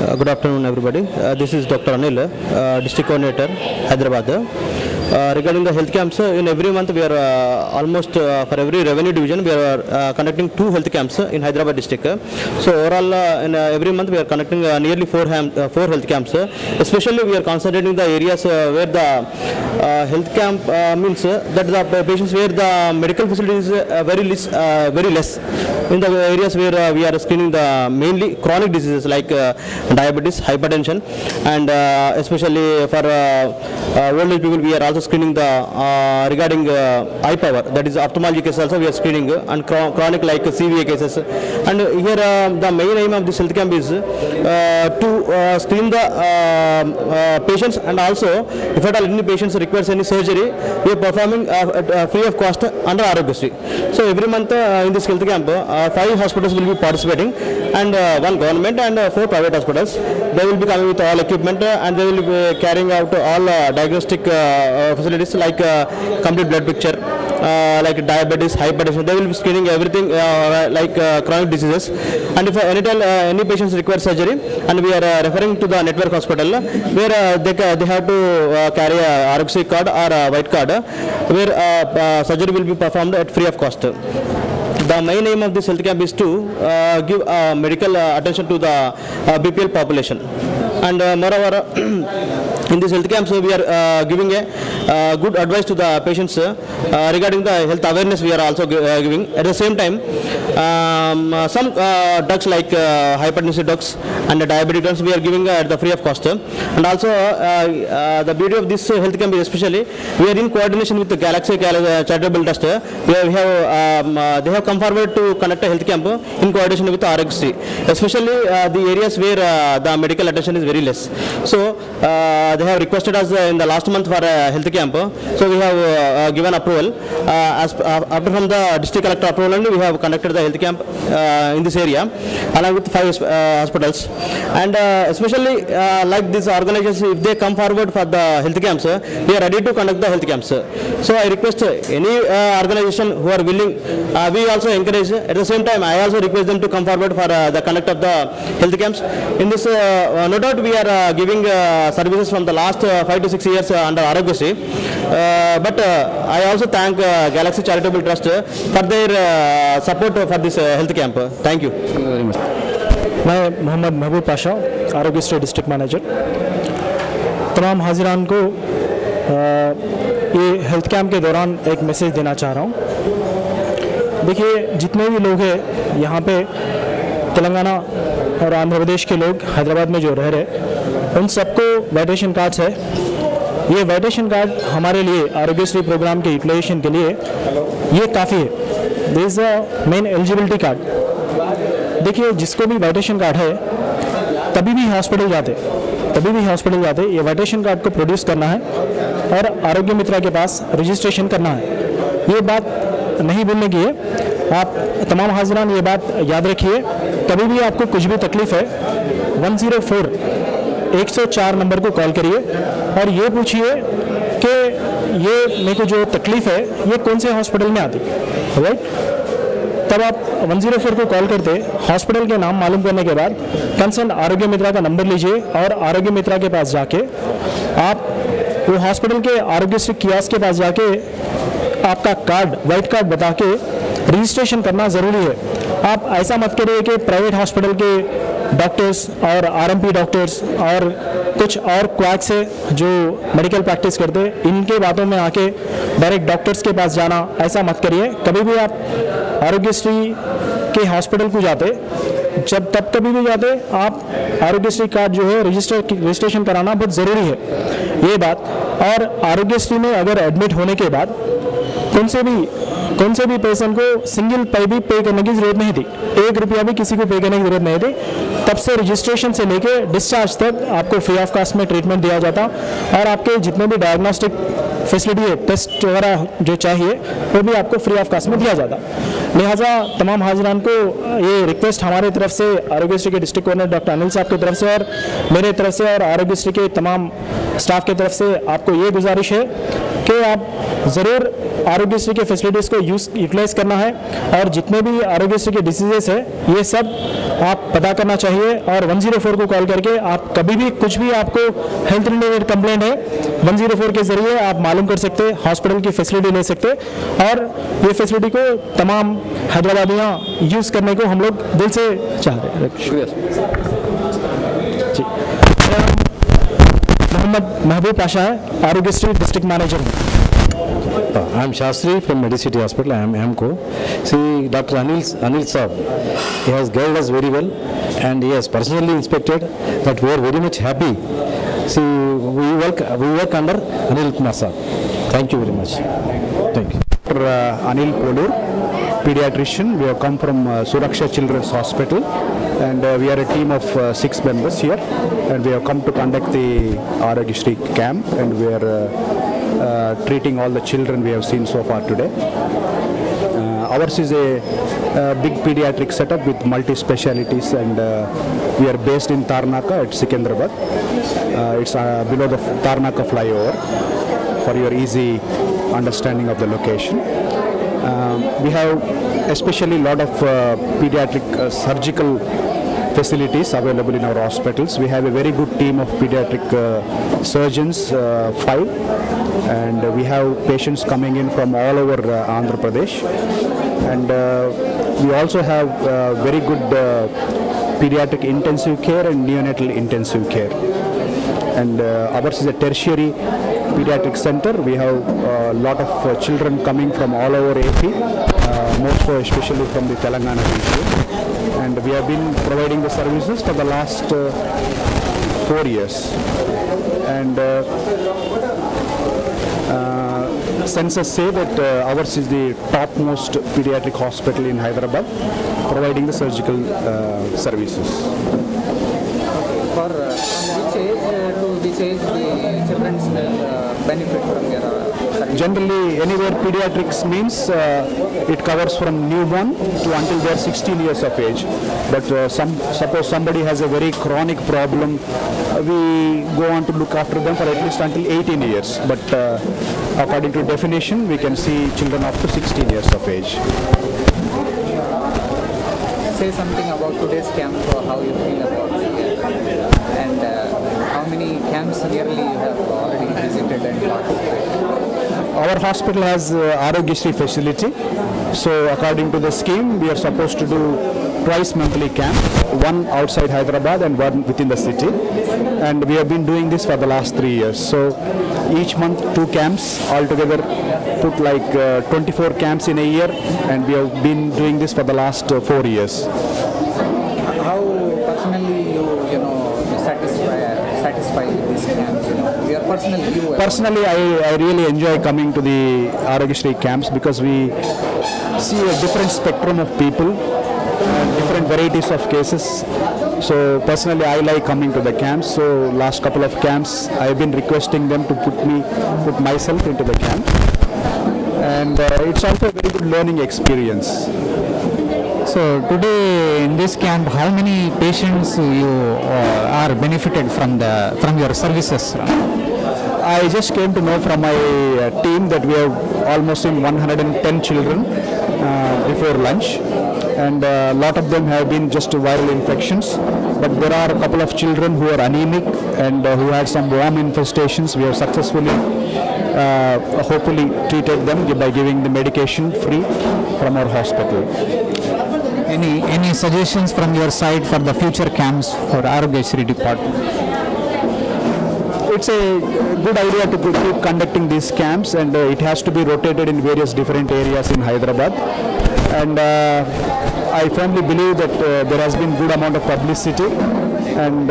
Good afternoon, everybody. This is Dr. Anil, District Coordinator, Hyderabad. Regarding the health camps, in every month we are almost for every revenue division we are conducting 2 health camps in Hyderabad district. So overall, in every month we are conducting nearly 4 health camps. Especially we are concentrating the areas where the health camp means that the patients where the medical facilities very less. In the areas where we are screening the mainly chronic diseases like diabetes, hypertension, and especially for old age people we are also screening the regarding eye power, that is ophthalmology cases also we are screening, and chronic like CVA cases. And here the main aim of this health camp is to screen the patients, and also if at all any patients requires any surgery, we are performing free of cost under Aarogyasri. So every month in this health camp 5 hospitals will be participating, and 1 government and 4 private hospitals. They will be coming with all equipment, and they will be carrying out all diagnostic facilities like complete blood picture, like diabetes, hypertension. They will be screening everything like chronic diseases. And if any patients require surgery, and we are referring to the network hospital where they have to carry a Aarogyasri card or a white card, where surgery will be performed at free of cost. The main aim of this health camp is to give medical attention to the BPL population. And moreover, in this health camps we are giving a good advice to the patients regarding the health awareness. We are also giving at the same time some drugs like hypertensive drugs and diabetic drugs we are giving at the free of cost. And also the beauty of this health camp is especially we are in coordination with the Galaxy Charitable Trust. They have come forward to conduct a health camp in coordination with Aarogyasri, especially the areas where the medical attention is very less. So they have requested us in the last month for a health camp. So we have given approval. After from the district collector approval, and we have conducted the health camp in this area along with 5 hospitals. And especially like these organizations, if they come forward for the health camps, we are ready to conduct the health camps. So I request any organization who are willing, we also encourage. At the same time, I also request them to come forward for the conduct of the health camps. In this, no doubt we are giving services from the last 5 to 6 years under Aarogyasri. But I also thank Galaxy Charitable Trust for their support for this health camp. Thank you very much. मैं मोहम्मद महबूब Pasha, Aarogyasri district manager. तमाम हाजिरान को ये health camp के दौरान एक message देना चाह रहा हूँ। देखिए, जितने भी लोग हैं यहाँ पे तेलंगाना और आंध्र प्रदेश के लोग हैदराबाद में जो रह रहे, उन सबको वैटेशन कार्ड्स है। ये वैटेशन कार्ड हमारे लिए आरोग्यश्री प्रोग्राम के यूटिलाइजेशन के लिए ये काफ़ी है। This is the main eligibility card. देखिए, जिसको भी वैटेशन कार्ड है तभी भी हॉस्पिटल जाते ये वैटेशन कार्ड को प्रोड्यूस करना है और आरोग्य मित्रा के पास रजिस्ट्रेशन करना है। ये बात नहीं भूलने की है। आप तमाम हाजिरान ये बात याद रखिए, कभी भी आपको कुछ भी तकलीफ है 104 नंबर को कॉल करिए और ये पूछिए कि ये मेरे को जो तकलीफ़ है ये कौन से हॉस्पिटल में आती है, राइट। तब आप 104 को कॉल करते, हॉस्पिटल के नाम मालूम करने के बाद कंसर्न आरोग्य मित्रा का नंबर लीजिए और आरोग्य मित्रा के पास जाके आप वो हॉस्पिटल के आरोग्यश्री कियास्क के पास जाके आपका कार्ड, वाइट कार्ड बता के रजिस्ट्रेशन करना ज़रूरी है। आप ऐसा मत करिए कि प्राइवेट हॉस्पिटल के डॉक्टर्स और आरएमपी डॉक्टर्स और कुछ और क्वैक से जो मेडिकल प्रैक्टिस करते इनके बातों में आके डायरेक्ट डॉक्टर्स के पास जाना, ऐसा मत करिए। कभी भी आप आरोग्यश्री के हॉस्पिटल को जाते, कभी भी जाते, आप आरोग्यश्री कार्ड जो है रजिस्ट्रेशन कराना बहुत ज़रूरी है, ये बात। और आरोग्यश्री में अगर एडमिट होने के बाद कौन से भी पर्सन को सिंगल भी पे करने की ज़रूरत नहीं थी, 1 रुपया भी किसी को पे करने की ज़रूरत नहीं थी। तब से रजिस्ट्रेशन से लेके डिस्चार्ज तक आपको फ्री ऑफ कॉस्ट में ट्रीटमेंट दिया जाता और आपके जितने भी डायग्नोस्टिक फैसिलिटी है, टेस्ट वगैरह जो चाहिए वो भी आपको फ्री ऑफ कॉस्ट में दिया जाता। लिहाजा तमाम हाजिरान को ये रिक्वेस्ट हमारे तरफ से, आरोग्यश्री के डिस्ट्रिक्ट कोऑर्डिनेटर डॉक्टर अनिल साहब की तरफ से और मेरे तरफ से और आरोग्यश्री के तमाम स्टाफ की तरफ से आपको ये गुजारिश है कि इसलिए आप ज़रूर आरोग्यश्री के फैसिलिटीज़ को यूटिलाइज करना है और जितने भी आरोग्यश्री के डिसीजेस है ये सब आप पता करना चाहिए और 104 को कॉल करके आप कभी भी कुछ भी आपको हेल्थ रिलेटेड कंप्लेंट है 104 के जरिए आप मालूम कर सकते, हॉस्पिटल की फैसिलिटी ले सकते और ये फैसिलिटी को तमाम हैदराबादियाँ यूज़ करने को हम लोग दिल से चाहते हैं। जी, मेरा नाम मोहम्मद महबूब पाशा है, आरोग्यश्री डिस्ट्रिक्ट मैनेजर हूँ। I'm Shastri from Medicity Hospital. I am AMCO. See, Dr. Anil Saab, he has guided us very well, and he has personally inspected that we are very much happy. See, we work under Anil Kumar Saab. Thank you very much. Thank you. Dr. Anil Polur, pediatrician. We have come from Suraksha Children's Hospital, and we are a team of 6 members here, and we have come to conduct the Aragyashri camp, and we are treating all the children we have seen so far today. Ours is a big pediatric setup with multi-specialities, and we are based in Tarnaka at Sikandrabad. It's below the Tarnaka flyover for your easy understanding of the location. We have especially a lot of pediatric surgical facilities available in our hospitals. We have a very good team of pediatric surgeons, 5, and we have patients coming in from all over Andhra Pradesh, and we also have very good pediatric intensive care and neonatal intensive care, and ours is a tertiary pediatric center. We have a lot of children coming from all over AP, most so especially from the Telangana region, and we have been providing the services for the last 4 years, and census say that ours is the topmost pediatric hospital in Hyderabad, providing the surgical services. For which age to which age the children will benefit from your service? Generally, anywhere pediatrics means it covers from newborn to until they are 16 years of age. But suppose somebody has a very chronic problem, we go on to look after them for at least until 18 years. But according to definition, we can see children up to 16 years of age. Say something about today's camp, or how you feel about it, and how many camps yearly you have already visited and participated? Our hospital has Aragyashri facility, so according to the scheme, we are supposed to do twice monthly camp, one outside Hyderabad and one within the city, and we have been doing this for the last 3 years. So each month 2 camps, altogether put like 24 camps in a year, and we have been doing this for the last 4 years. How personally you satisfy with this camp? Your personal view. Personally, I really enjoy coming to the Aragyashri camps because we see a different spectrum of people, different varieties of cases. So personally, I like coming to the camps. So last couple of camps, I have been requesting them to put myself into the camp, and it's also a very good learning experience. So today in this camp, how many patients you are benefited from your services? I just came to know from my team that we have almost 110 children before lunch, and a lot of them have been just viral infections, but there are a couple of children who are anemic and who had some worm infestations. We have successfully hopefully treated them by giving the medication free from our hospital. Any suggestions from your side for the future camps for Aragyashri department? It's a good idea to keep conducting these camps, and it has to be rotated in various different areas in Hyderabad, and I firmly believe that there has been good amount of publicity, and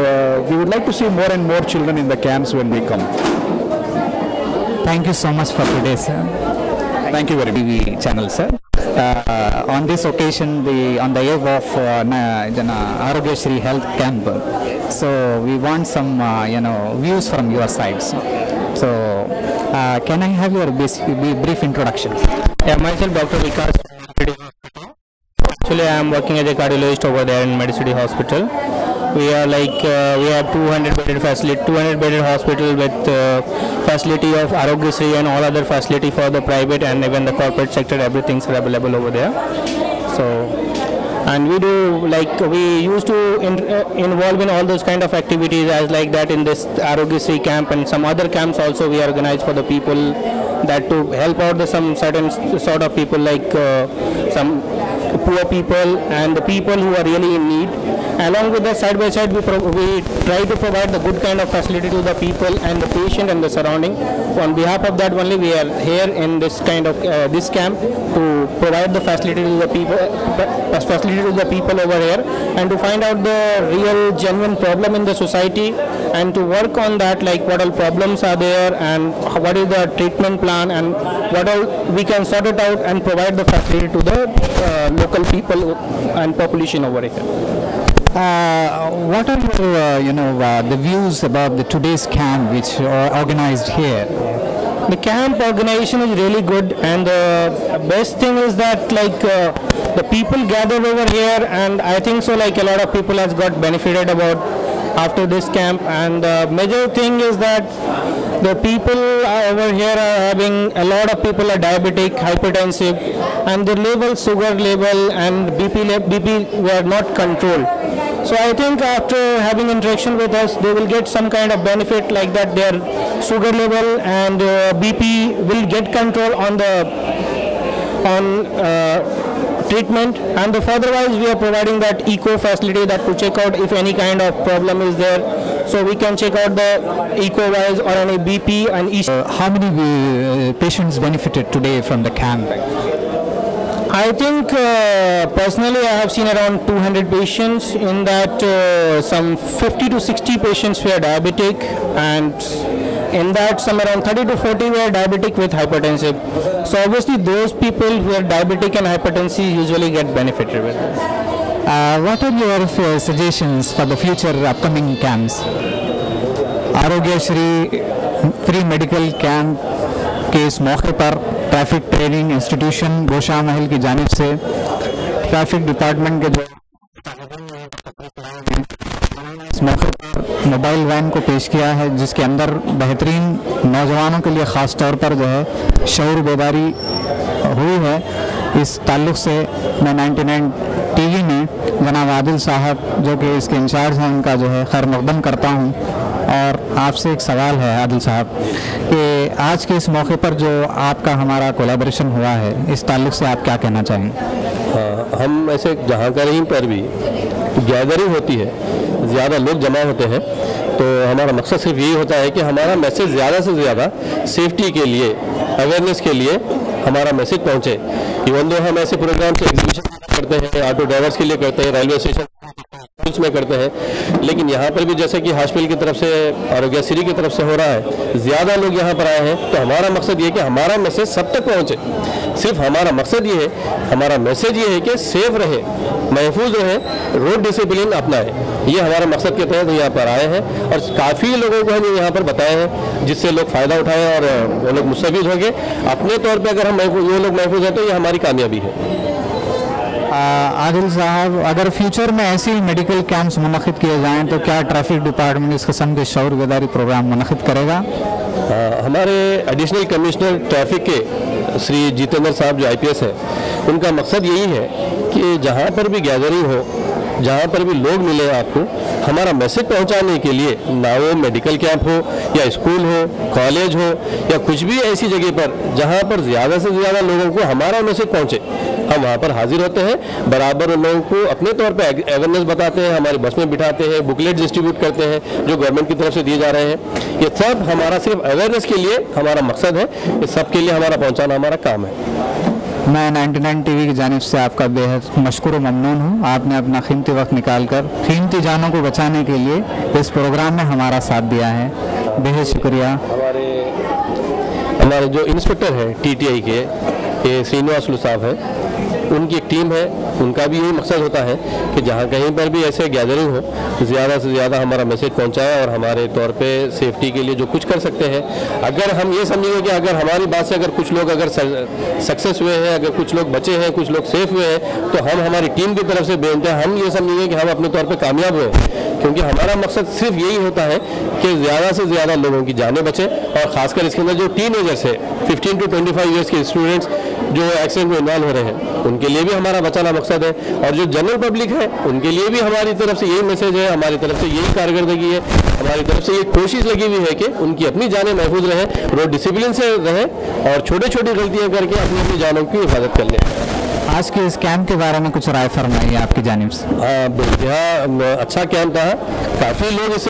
we would like to see more and more children in the camps when we come. Thank you so much for today, sir. Thank you very much. TV channel, sir. On this occasion, on the eve of Aragyashri Health Camp, so we want some views from your side. So can I have your brief introduction? Yeah, myself Dr. Vikas. Actually, I am working as a cardiologist over there in Medicity Hospital. we are like we have 200 bedded hospital with facility of Arogyasri and all other facility for the private and even the corporate sector. Everything's available over there. So, and we do like we used to involve in all those kind of activities as like that in this Arogyasri camp and some other camps also we organize for the people that to help out the some certain sort of people like some poor people and the people who are really in need. Along with that, side by side, we try to provide the good kind of facility to the people and the patient and the surrounding. On behalf of that only, we are here in this kind of this camp to provide the facility to the people over here and to find out the real genuine problem in the society and to work on that, like what all problems are there and what is the treatment plan and what all we can sort it out and provide the facility to the local people and population over here. What are your, the views about the today's camp which are organized here? The camp organization is really good, and the best thing is that like the people gathered over here, and I think so like a lot of people has got benefited about after this camp. And the major thing is that the people over here are having, a lot of people are diabetic, hypertensive, and the level, sugar level and BP were not controlled. So I think after having interaction with us, they will get some kind of benefit like that. Their sugar level and BP will get control on the treatment, and furtherwise we are providing that eco facility that to check out if any kind of problem is there. So we can check out the eco wise or any BP and how many patients benefited today from the camp? I think personally I have seen around 200 patients. In that some 50 to 60 patients were diabetic, and in that some around 30 to 40 were diabetic with hypertensive. So obviously those people who are diabetic and hypertensive usually get benefited with this. What are your suggestions for the future upcoming camps? Arogyasri free medical camp के इस मौके पर traffic training institution गोशा महल की जानिब से traffic department के जो इस मौके पर मोबाइल वैन को पेश किया है, जिसके अंदर बेहतरीन नौजवानों के लिए ख़ास तौर पर जो है शऊर बेदारी हुई है। इस ताल्लुक़ से मैं 99 टीवी में जनाब आदिल साहब जो कि इसके इंचार्ज हैं उनका जो है खैर मक़दम करता हूँ। और आपसे एक सवाल है आदिल साहब कि आज के इस मौके पर जो आपका हमारा कोलैबोरेशन हुआ है, इस ताल्लुक़ से आप क्या कहना चाहेंगे? हम ऐसे जहाँ कहीं पर भी गैदरिंग होती है, ज़्यादा लोग जमा होते हैं, तो हमारा मकसद सिर्फ यही होता है कि हमारा मैसेज ज़्यादा से ज़्यादा सेफ्टी के लिए, अवेयरनेस के लिए हमारा मैसेज पहुँचे। इवन दो हम ऐसे प्रोग्राम से एग्जीबिशन करते हैं, ऑटो ड्राइवर्स के लिए करते हैं, रेलवे स्टेशन में करते हैं, लेकिन यहाँ पर भी जैसे कि हॉस्पिटल की तरफ से, आरोग्यश्री की तरफ से हो रहा है, ज़्यादा लोग यहाँ पर आए हैं, तो हमारा मकसद ये है कि हमारा मैसेज सब तक पहुँचे। सिर्फ हमारा मकसद ये है, हमारा मैसेज ये है कि सेफ रहे, महफूज रहे, रोड डिसिप्लिन अपनाएं। ये हमारा मकसद के तहत यहाँ पर आए हैं और काफ़ी लोगों को हम यहाँ पर बताए हैं, जिससे लोग फ़ायदा उठाएं और वो लोग मुस्तफ़ीद होंगे। अपने तौर पर अगर हम ये लोग महफूज हैं तो ये हमारी कामयाबी है। आदिल साहब, अगर फ्यूचर में ऐसे ही मेडिकल कैंप्स मुनक़िद किए जाएँ तो क्या ट्रैफिक डिपार्टमेंट इस किस्म के शऊर बेदारी प्रोग्राम मुनक़िद करेगा? हमारे एडिशनल कमिश्नर ट्रैफिक के श्री जितेंद्र साहब जो IPS है, उनका मकसद यही है कि जहाँ पर भी गैदरिंग हो, जहाँ पर भी लोग मिले आपको, हमारा मैसेज पहुँचाने के लिए, ना वो मेडिकल कैंप हो या स्कूल हो, कॉलेज हो या कुछ भी ऐसी जगह पर जहाँ पर ज़्यादा से ज़्यादा लोगों को हमारा मैसेज पहुँचे, हम वहाँ पर हाजिर होते हैं। बराबर उन लोगों को अपने तौर पे अवेयरनेस बताते हैं, हमारी बस में बिठाते हैं, बुकलेट डिस्ट्रीब्यूट करते हैं जो गवर्नमेंट की तरफ से दिए जा रहे हैं। ये सब हमारा सिर्फ अवेयरनेस के लिए हमारा मकसद है, ये सब के लिए हमारा पहुँचाना हमारा काम है। मैं 99 टीवी की जानिब से आपका बेहद मशकूर व ममनून हूँ। आपने अपना कीमती वक्त निकाल कर कीमती जानों को बचाने के लिए इस प्रोग्राम में हमारा साथ दिया है, बेहद शुक्रिया। हमारे जो इंस्पेक्टर हैं TTI के, ये श्रीनिवास साहब हैं, उनकी एक टीम है, उनका भी यही मकसद होता है कि जहाँ कहीं पर भी ऐसे गैदरिंग हो ज़्यादा से ज़्यादा हमारा मैसेज पहुँचाए और हमारे तौर पे सेफ्टी के लिए जो कुछ कर सकते हैं। अगर हम ये समझेंगे कि अगर हमारी बात से अगर कुछ लोग अगर सक्सेस हुए हैं, अगर कुछ लोग बचे हैं, कुछ लोग सेफ हुए हैं, तो हम हमारी टीम की तरफ से बेनते हैं, हम ये समझेंगे कि हम अपने तौर पे कामयाब हुए, क्योंकि हमारा मकसद सिर्फ यही होता है कि ज़्यादा से ज़्यादा लोगों की जानें बचें। और ख़ासकर इसके अंदर जो टीनेजर्स है 15 to 25 ईयर्स के स्टूडेंट्स जो एक्सीडेंट में इन्वॉल्व हो रहे हैं, उनके लिए भी हमारा बचाना मकसद है। और जो जनरल पब्लिक है उनके लिए भी हमारी तरफ से यही मैसेज है, हमारी तरफ से यही कारकर्दगी है, हमारी तरफ से ये कोशिश लगी हुई है कि उनकी अपनी जानें महफूज रहें, रोड डिसिप्लिन से रहें और छोटी छोटी गलतियाँ करके अपनी अपनी जानों की हिफाजत कर लें। आज के इस कैंप के बारे में कुछ राय फरमाइए आपकी जानिब से। हाँ, अच्छा कैंप था, काफ़ी लोग इस